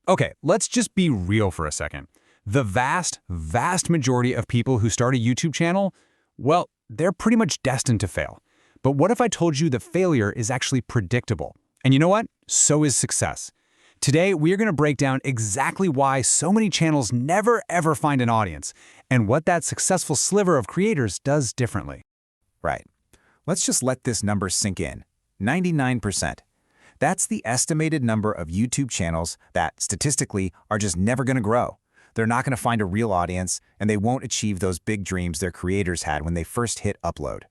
Okay, let's just be real for a second. The vast majority of people who start a YouTube channel, well, they're pretty much destined to fail. But what if I told you that failure is actually predictable? And you know what? So is success. Today, we are going to break down exactly why so many channels never ever find an audience, and what that successful sliver of creators does differently. Right. Let's just let this number sink in. 99%. That's the estimated number of YouTube channels that, statistically, are just never going to grow. They're not going to find a real audience, and they won't achieve those big dreams their creators had when they first hit upload.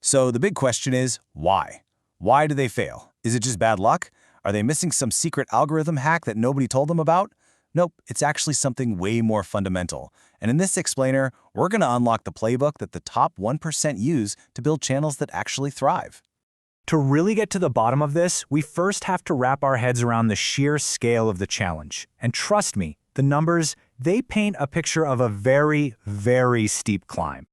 So the big question is, why? Why do they fail? Is it just bad luck? Are they missing some secret algorithm hack that nobody told them about? Nope, it's actually something way more fundamental. And in this explainer, we're going to unlock the playbook that the top 1% use to build channels that actually thrive. To really get to the bottom of this, we first have to wrap our heads around the sheer scale of the challenge. And trust me, the numbers, they paint a picture of a very steep climb.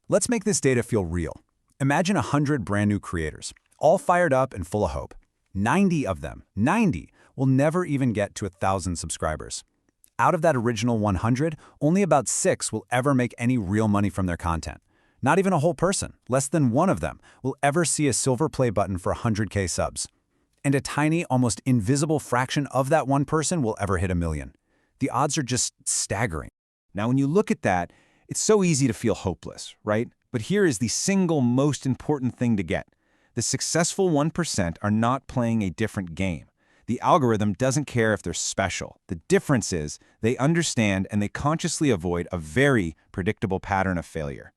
Let's make this data feel real. Imagine 100 brand new creators, all fired up and full of hope. 90 of them, 90, will never even get to 1,000 subscribers. Out of that original 100, only about 6 will ever make any real money from their content. Not even a whole person, less than one of them, will ever see a silver play button for 100K subs. And a tiny, almost invisible fraction of that one person will ever hit 1 million. The odds are just staggering. Now, when you look at that, it's so easy to feel hopeless, right? But here is the single most important thing to get. The successful 1% are not playing a different game. The algorithm doesn't care if they're special. The difference is they understand and they consciously avoid a very predictable pattern of failure.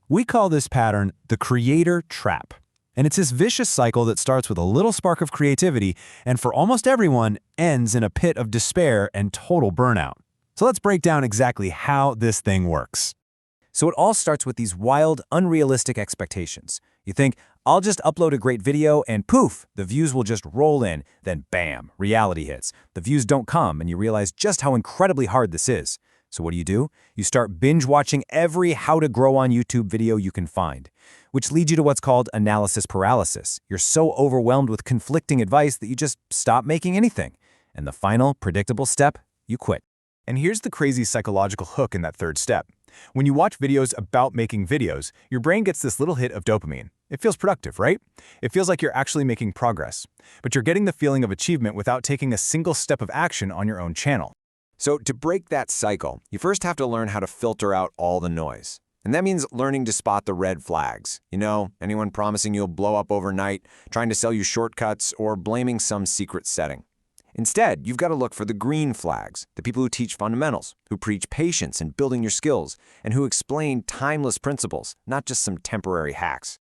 We call this pattern the creator trap. And it's this vicious cycle that starts with a little spark of creativity and for almost everyone ends in a pit of despair and total burnout. So let's break down exactly how this thing works. So it all starts with these wild, unrealistic expectations. You think, I'll just upload a great video and poof, the views will just roll in. Then bam, reality hits. The views don't come and you realize just how incredibly hard this is. So what do? You start binge watching every how to grow on YouTube video you can find, which leads you to what's called analysis paralysis. You're so overwhelmed with conflicting advice that you just stop making anything. And the final, predictable step, you quit. And here's the crazy psychological hook in that third step. When you watch videos about making videos, your brain gets this little hit of dopamine. It feels productive, right? It feels like you're actually making progress. But you're getting the feeling of achievement without taking a single step of action on your own channel. So to break that cycle, you first have to learn how to filter out all the noise. And that means learning to spot the red flags. You know, anyone promising you'll blow up overnight, trying to sell you shortcuts, or blaming some secret setting. Instead, you've got to look for the green flags, the people who teach fundamentals, who preach patience and building your skills, and who explain timeless principles, not just some temporary hacks.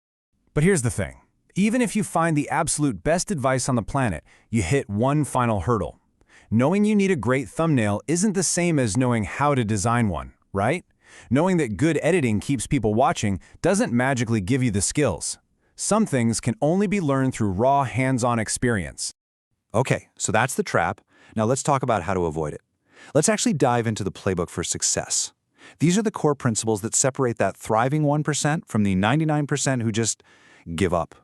But here's the thing. Even if you find the absolute best advice on the planet, you hit one final hurdle. Knowing you need a great thumbnail isn't the same as knowing how to design one, right? Knowing that good editing keeps people watching doesn't magically give you the skills. Some things can only be learned through raw, hands-on experience. Okay, so that's the trap. Now let's talk about how to avoid it. Let's actually dive into the playbook for success. These are the core principles that separate that thriving 1% from the 99% who just give up.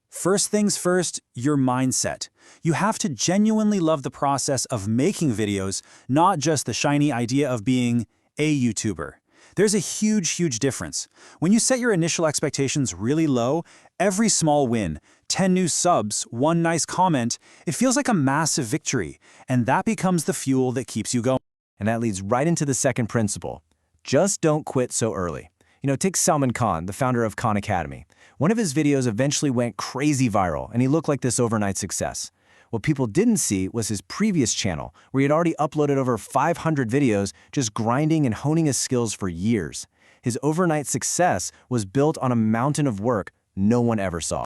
First things first, your mindset. You have to genuinely love the process of making videos, not just the shiny idea of being a YouTuber. There's a huge difference. When you set your initial expectations really low, every small win, 10 new subs, one nice comment, it feels like a massive victory, and that becomes the fuel that keeps you going. And that leads right into the second principle. Just don't quit so early. You know, take Salman Khan, the founder of Khan Academy. One of his videos eventually went crazy viral, and he looked like this overnight success. What people didn't see was his previous channel, where he had already uploaded over 500 videos, just grinding and honing his skills for years. His overnight success was built on a mountain of work no one ever saw.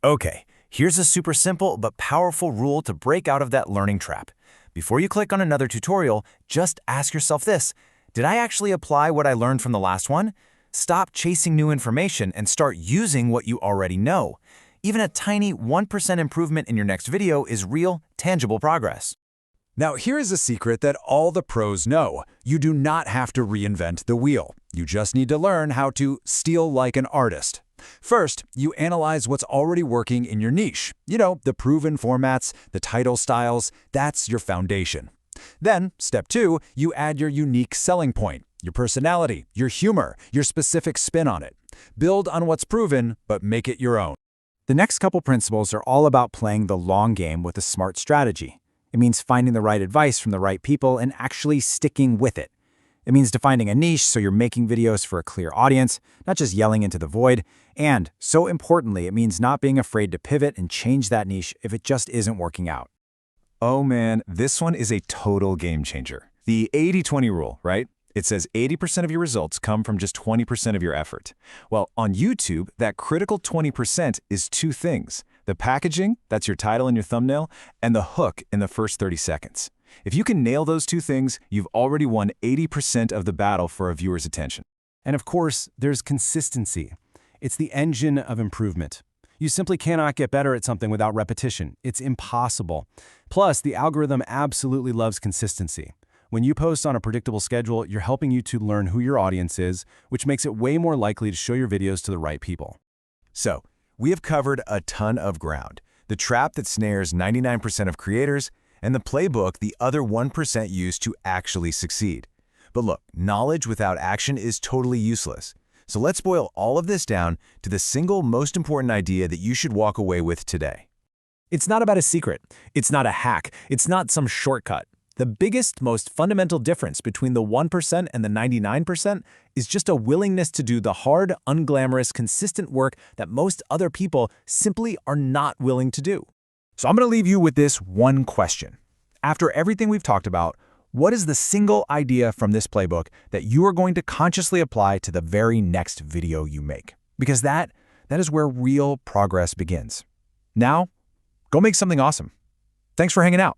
Okay, here's a super simple but powerful rule to break out of that learning trap. Before you click on another tutorial, just ask yourself this: did I actually apply what I learned from the last one? Stop chasing new information and start using what you already know. Even a tiny 1% improvement in your next video is real, tangible progress. Now, here is a secret that all the pros know. You do not have to reinvent the wheel. You just need to learn how to steal like an artist. First, you analyze what's already working in your niche. The proven formats, the title styles, that's your foundation. Then, step 2, you add your unique selling point, your personality, your humor, your specific spin on it. Build on what's proven, but make it your own. The next couple principles are all about playing the long game with a smart strategy. It means finding the right advice from the right people and actually sticking with it. It means defining a niche so you're making videos for a clear audience, not just yelling into the void. And, so importantly, it means not being afraid to pivot and change that niche if it just isn't working out. Oh man, this one is a total game changer. The 80-20 rule, right? It says 80% of your results come from just 20% of your effort. Well, on YouTube, that critical 20% is two things. The packaging, that's your title and your thumbnail, and the hook in the first 30 seconds. If you can nail those two things, you've already won 80% of the battle for a viewer's attention. And of course, there's consistency. It's the engine of improvement. You simply cannot get better at something without repetition. It's impossible. Plus, the algorithm absolutely loves consistency. When you post on a predictable schedule, you're helping YouTube learn who your audience is, which makes it way more likely to show your videos to the right people. So, we have covered a ton of ground. The trap that snares 99% of creators, and the playbook the other 1% use to actually succeed. But look, knowledge without action is totally useless. So let's boil all of this down to the single most important idea that you should walk away with today. It's not about a secret. It's not a hack. It's not some shortcut. The biggest, most fundamental difference between the 1% and the 99% is just a willingness to do the hard, unglamorous, consistent work that most other people simply are not willing to do. So I'm going to leave you with this one question. After everything we've talked about, what is the single idea from this playbook that you are going to consciously apply to the very next video you make? Because that is where real progress begins. Now, go make something awesome. Thanks for hanging out.